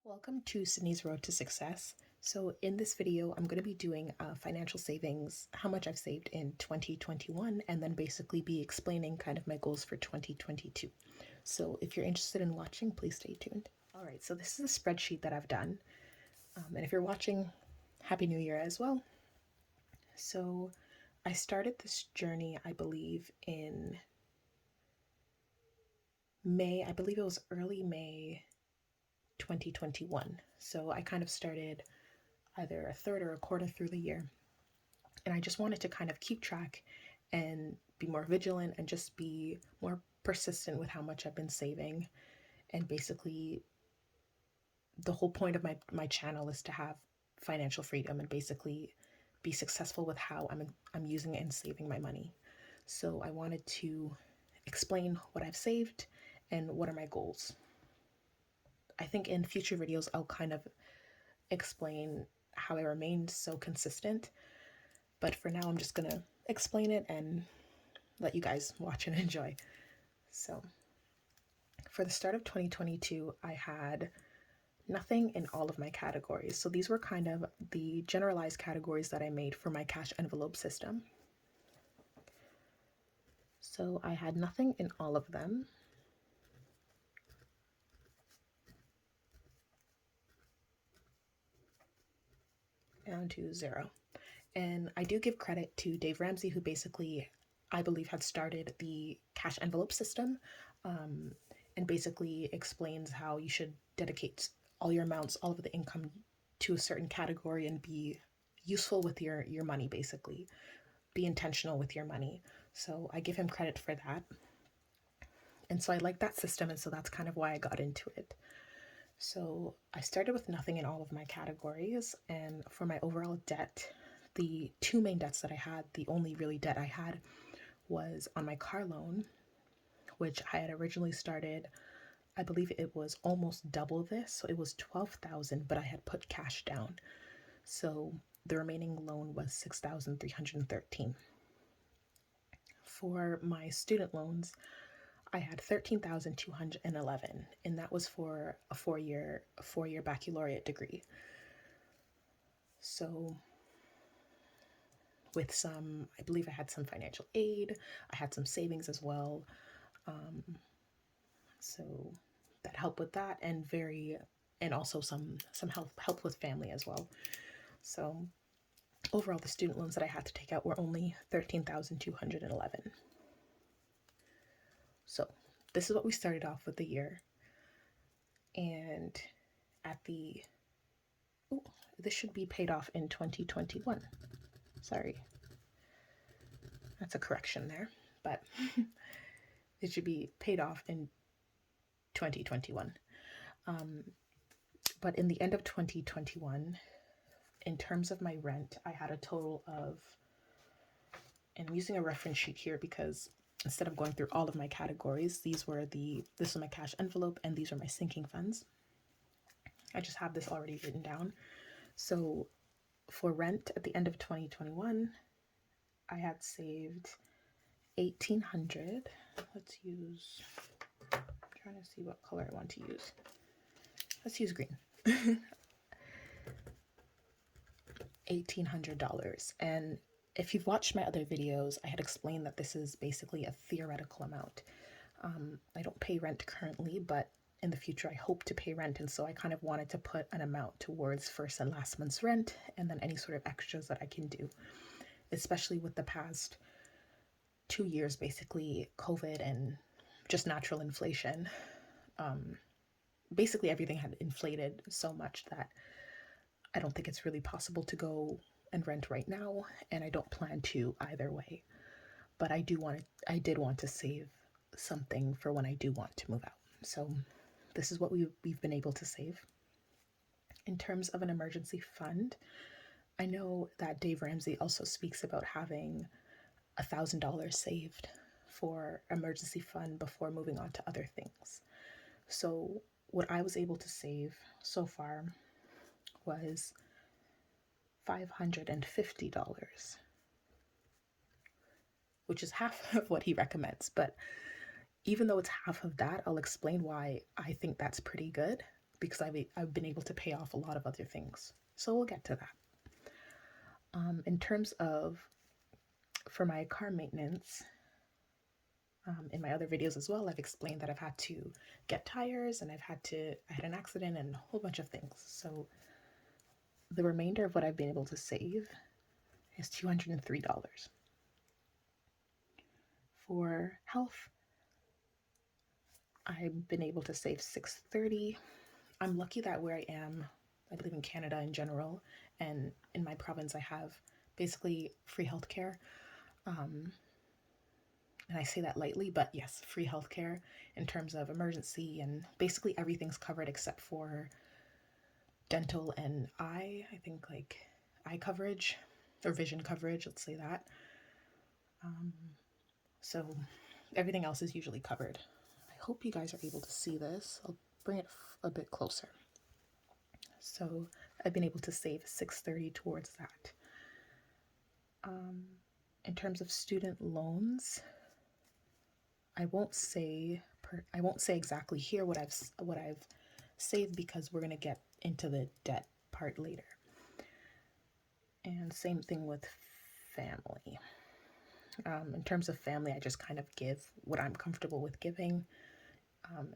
Welcome to Sydney's Road to Success. So in this video, I'm going to be doing financial savings, how much I've saved in 2021, and then basically be explaining kind of my goals for 2022. So if you're interested in watching, please stay tuned. All right, so this is a spreadsheet that I've done. And if you're watching, Happy New Year as well. So I started this journey, I believe, in May. I believe it was early May 2021. So I kind of started either a third or a quarter through the year. And I just wanted to kind of keep track and be more vigilant and just be more persistent with how much I've been saving. And basically, the whole point of my channel is to have financial freedom and basically be successful with how I'm using and saving my money. So I wanted to explain what I've saved and what are my goals. I think in future videos, I'll kind of explain how I remained so consistent. But for now, I'm just going to explain it and let you guys watch and enjoy. So for the start of 2022, I had nothing in all of my categories. So these were kind of the generalized categories that I made for my cash envelope system. So I had nothing in all of them. Down to zero. And I do give credit to Dave Ramsey, who basically, I believe, had started the cash envelope system, and basically explains how you should dedicate all your amounts, all of the income to a certain category and be useful with your money, basically. Be intentional with your money. So I give him credit for that. And so I like that system, and so that's kind of why I got into it. So I started with nothing in all of my categories, and for my overall debt, the two main debts that I had, the only really debt I had was on my car loan, which I had originally started, I believe it was almost double this. So it was 12,000, but I had put cash down. So the remaining loan was 6,313. For my student loans, I had 13,211, and that was for a four-year baccalaureate degree. So with some, I believe I had some financial aid, I had some savings as well. So that helped with that, and also some help with family as well. So overall, the student loans that I had to take out were only 13,211. So this is what we started off with the year. And this should be paid off in 2021. Sorry. That's a correction there, but it should be paid off in 2021. But in the end of 2021, in terms of my rent, I had a total of, and I'm using a reference sheet here because instead of going through all of my categories, this was my cash envelope and these are my sinking funds. I just have this already written down. So for rent at the end of 2021, I had saved $1,800. I'm trying to see what color I want to use. Let's use green. $1,800. And if you've watched my other videos, I had explained that this is basically a theoretical amount. I don't pay rent currently, but in the future I hope to pay rent, and so I kind of wanted to put an amount towards first and last month's rent, and then any sort of extras that I can do, especially with the past 2 years, basically COVID and just natural inflation. Basically everything had inflated so much that I don't think it's really possible to go and rent right now, and I don't plan to either way. But I did want to save something for when I do want to move out. So this is what we've been able to save. In terms of an emergency fund, I know that Dave Ramsey also speaks about having $1,000 saved for emergency fund before moving on to other things. So what I was able to save so far was $550, which is half of what he recommends. But even though it's half of that, I'll explain why I think that's pretty good. because I've been able to pay off a lot of other things. So we'll get to that. In terms of for my car maintenance, in my other videos as well, I've explained that I've had to get tires and I had an accident and a whole bunch of things. So the remainder of what I've been able to save is $203. For health, I've been able to save $630. I'm lucky that where I am, I believe in Canada in general, and in my province, I have basically free healthcare. And I say that lightly, but yes, free healthcare in terms of emergency, and basically everything's covered except for dental and I think like eye coverage or vision coverage, let's say that. So everything else is usually covered. I hope you guys are able to see this. I'll bring it a bit closer. So I've been able to save $630 towards that. In terms of student loans, I won't say exactly here what I've saved, because we're going to get into the debt part later. And same thing with family. In terms of family, I just kind of give what I'm comfortable with giving,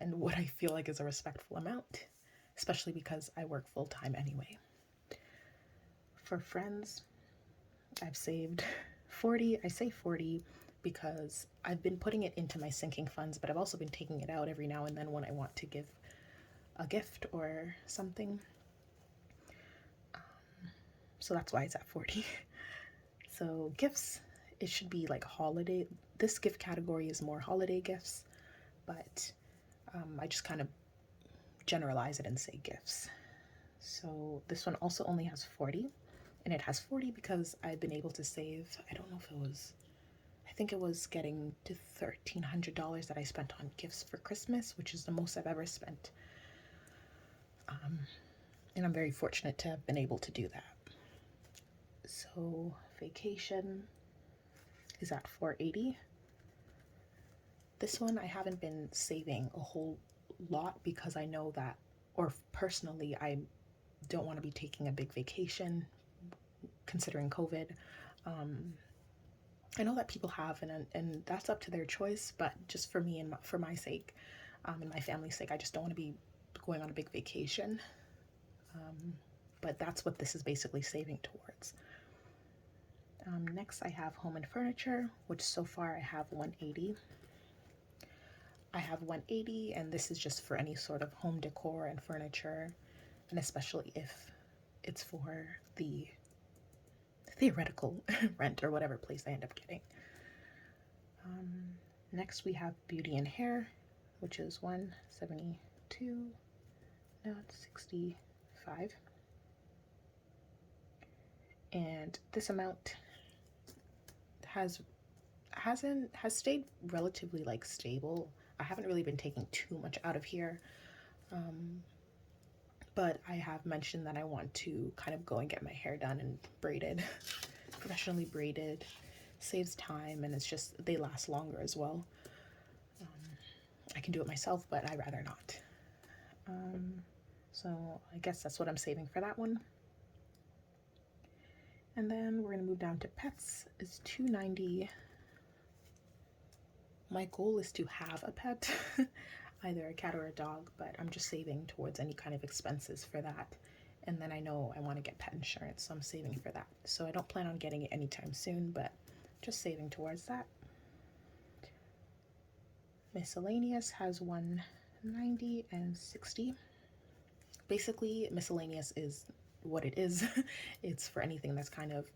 and what I feel like is a respectful amount, especially because I work full-time anyway. For friends, I've saved 40. I say 40 because I've been putting it into my sinking funds, but I've also been taking it out every now and then when I want to give a gift or something. So that's why it's at 40. So gifts, it should be like holiday. This gift category is more holiday gifts, but I just kind of generalize it and say gifts. So this one also only has 40, and it has 40 because I've been able to save, I don't know if it was, I think it was getting to $1,300 that I spent on gifts for Christmas, which is the most I've ever spent. And I'm very fortunate to have been able to do that. So vacation is at $480. This one I haven't been saving a whole lot because I know that, or personally, I don't want to be taking a big vacation considering COVID. I know that people have, and that's up to their choice, but just for me and for my sake, and my family's sake, I just don't want to be going on a big vacation. But that's what this is basically saving towards. Next I have home and furniture, which so far I have 180. I have 180, and this is just for any sort of home decor and furniture, and especially if it's for the theoretical rent or whatever place I end up getting. Next we have beauty and hair, which is 172. No, it's 65. And this amount has stayed relatively like stable. I haven't really been taking too much out of here, but I have mentioned that I want to kind of go and get my hair done and braided, professionally braided. Saves time, and it's just, they last longer as well. I can do it myself, but I'd rather not. So I guess that's what I'm saving for that one. And then we're gonna move down to pets. Is $290. My goal is to have a pet, either a cat or a dog, but I'm just saving towards any kind of expenses for that. And then I know I want to get pet insurance, so I'm saving for that. So I don't plan on getting it anytime soon, but just saving towards that. Miscellaneous has 190 and 60. Basically, miscellaneous is what it is. It's for anything that's kind of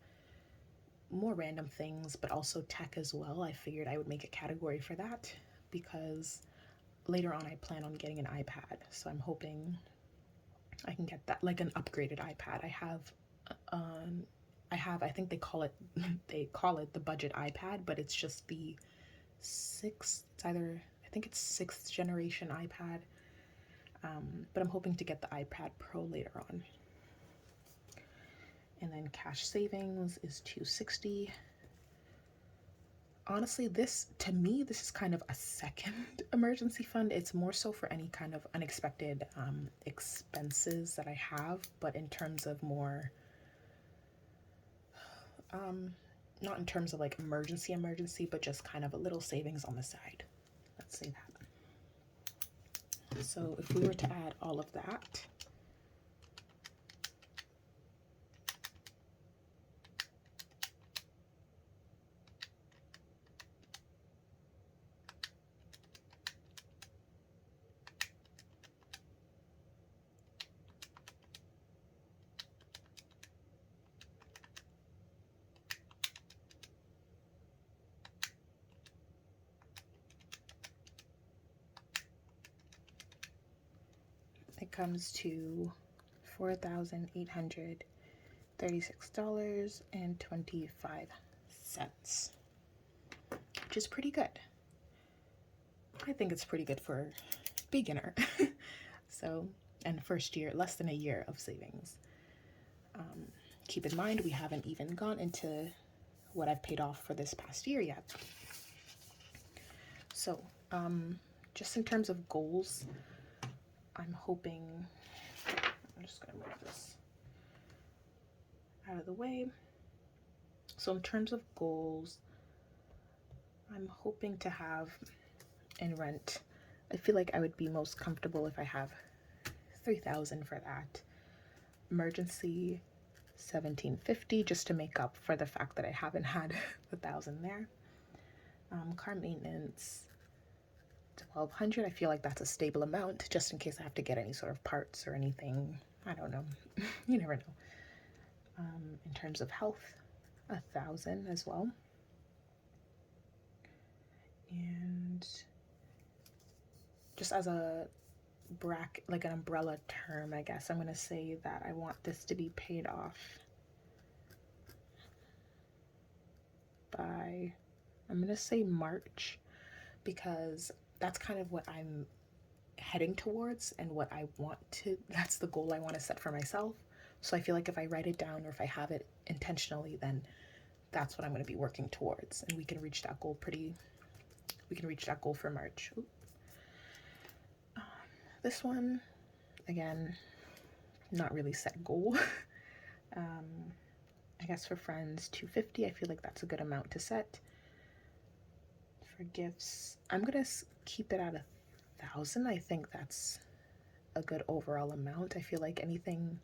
more random things, but also tech as well. I figured I would make a category for that because later on I plan on getting an iPad, so I'm hoping I can get that, like an upgraded iPad. I think they call it the budget iPad, but it's just the I think it's sixth generation iPad. But I'm hoping to get the iPad Pro later on. And then cash savings is $260. honestly, this, to me, this is kind of a second emergency fund. It's more so for any kind of unexpected expenses that I have, but in terms of more, not in terms of like emergency, but just kind of a little savings on the side. Let's say that. So if we were to add all of that, it comes to $4,836.25, which is pretty good. I think it's pretty good for beginner. So, and first year, less than a year of savings. Keep in mind, we haven't even gone into what I've paid off for this past year yet. So, just in terms of goals, I'm hoping, I'm just gonna move this out of the way. So in terms of goals, I'm hoping to have in rent, I feel like I would be most comfortable if I have 3,000 for that. Emergency, 1,750, just to make up for the fact that I haven't had 1,000 there. Car maintenance, 1,200. I feel like that's a stable amount, just in case I have to get any sort of parts or anything. I don't know. You never know. In terms of health, 1,000 as well. And just as a bracket, like an umbrella term, I guess I'm going to say that I want this to be paid off by, I'm going to say March, because that's kind of what I'm heading towards and what I want to, that's the goal I want to set for myself. So I feel like if I write it down or if I have it intentionally, then that's what I'm going to be working towards, and we can reach that goal for March. This one, again, not really set goal. I guess for friends, 250. I feel like that's a good amount to set. For gifts, I'm gonna keep it at 1,000. I think that's a good overall amount. I feel like anything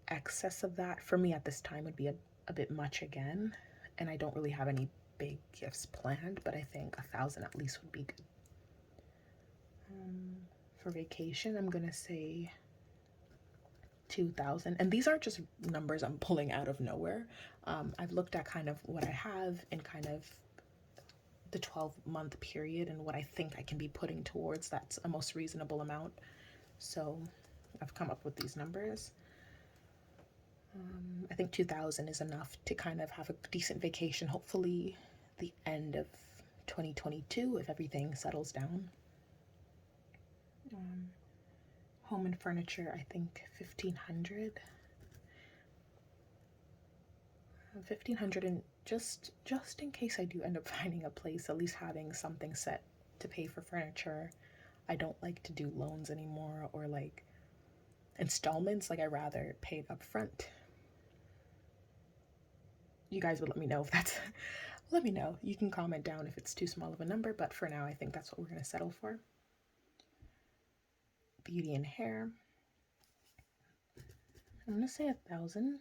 excess of that for me at this time would be a bit much again, and I don't really have any big gifts planned, but I think 1,000 at least would be good. For vacation, I'm gonna say 2,000, and these aren't just numbers I'm pulling out of nowhere. I've looked at kind of what I have in kind of the 12-month period and what I think I can be putting towards that's a most reasonable amount. So I've come up with these numbers. I think 2,000 is enough to kind of have a decent vacation, hopefully the end of 2022 if everything settles down. Home and furniture, I think 1,500. 1,500, and just in case I do end up finding a place, at least having something set to pay for furniture. I don't like to do loans anymore or like installments. Like I rather pay it up front. You guys would let me know if that's let me know. You can comment down if it's too small of a number, but for now I think that's what we're going to settle for. Beauty and hair, I'm going to say 1,000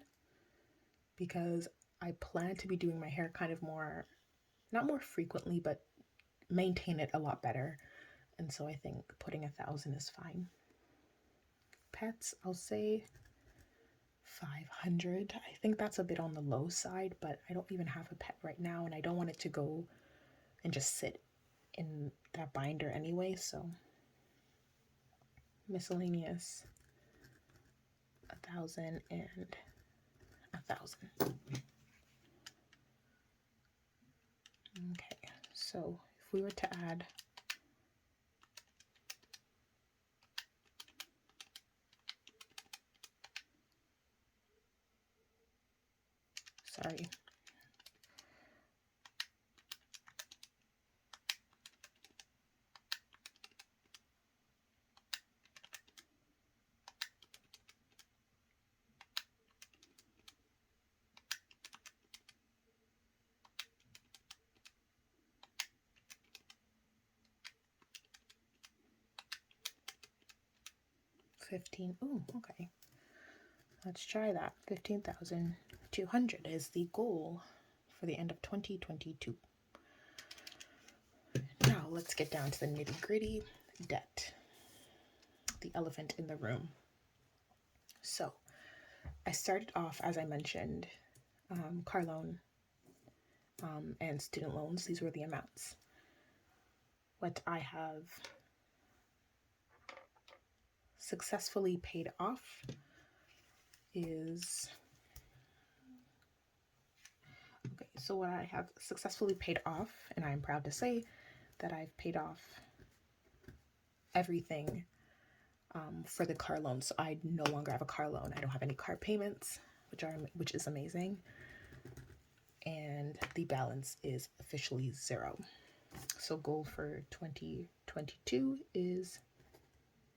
because I plan to be doing my hair kind of more, not more frequently, but maintain it a lot better. And so I think putting 1,000 is fine. Pets, I'll say 500. I think that's a bit on the low side, but I don't even have a pet right now, and I don't want it to go and just sit in that binder anyway, so miscellaneous 1,000 and 1,000. Okay, so if we were to add 15. Ooh, okay. Let's try that. 15,200 is the goal for the end of 2022. Now let's get down to the nitty gritty. Debt. The elephant in the room. So I started off, as I mentioned, car loan and student loans. These were the amounts. What I have successfully paid off is, okay, so what I have successfully paid off, and I am proud to say that I've paid off everything for the car loan. So I no longer have a car loan. I don't have any car payments, which is amazing. And the balance is officially 0. So goal for 2022 is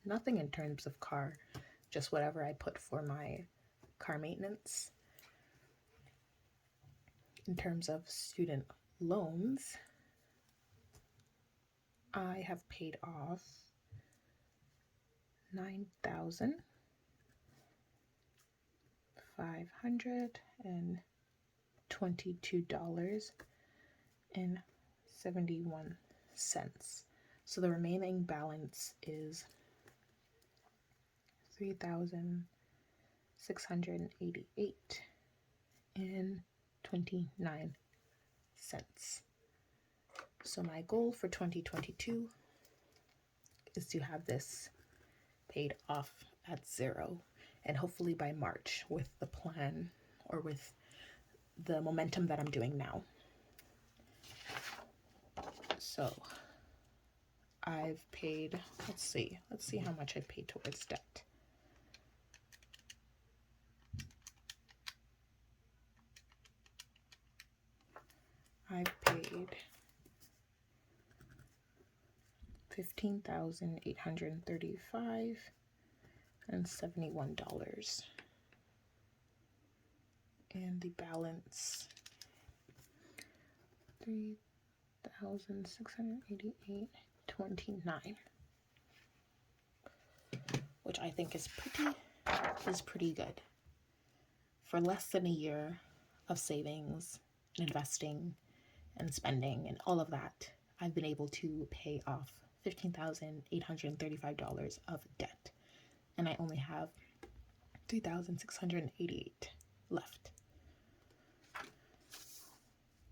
nothing in terms of car, just whatever I put for my car maintenance. In terms of student loans, I have paid off $9,522.71. So the remaining balance is $3,688.29. So my goal for 2022 is to have this paid off at 0, and hopefully by March with the plan or with the momentum that I'm doing now. So I've paid, let's see how much I've paid towards debt. I've paid $15,835.71. And the balance, $3,688.29, which I think is pretty good. For less than a year of savings and investing and spending and all of that, I've been able to pay off $15,835 of debt, and I only have $3,688 left.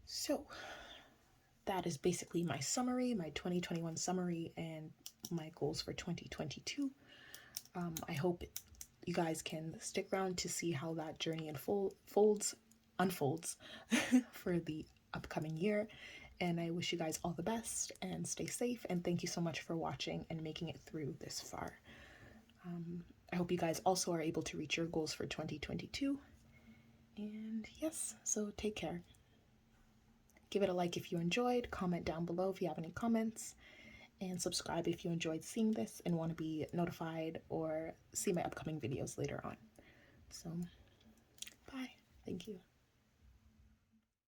So that is basically my summary, my 2021 summary, and my goals for 2022. I hope you guys can stick around to see how that journey unfolds for the upcoming year. And I wish you guys all the best and stay safe. And thank you so much for watching and making it through this far. I hope you guys also are able to reach your goals for 2022. And yes, so take care. Give it a like if you enjoyed, comment down below if you have any comments, and subscribe if you enjoyed seeing this and want to be notified or see my upcoming videos later on. So, bye. Thank you.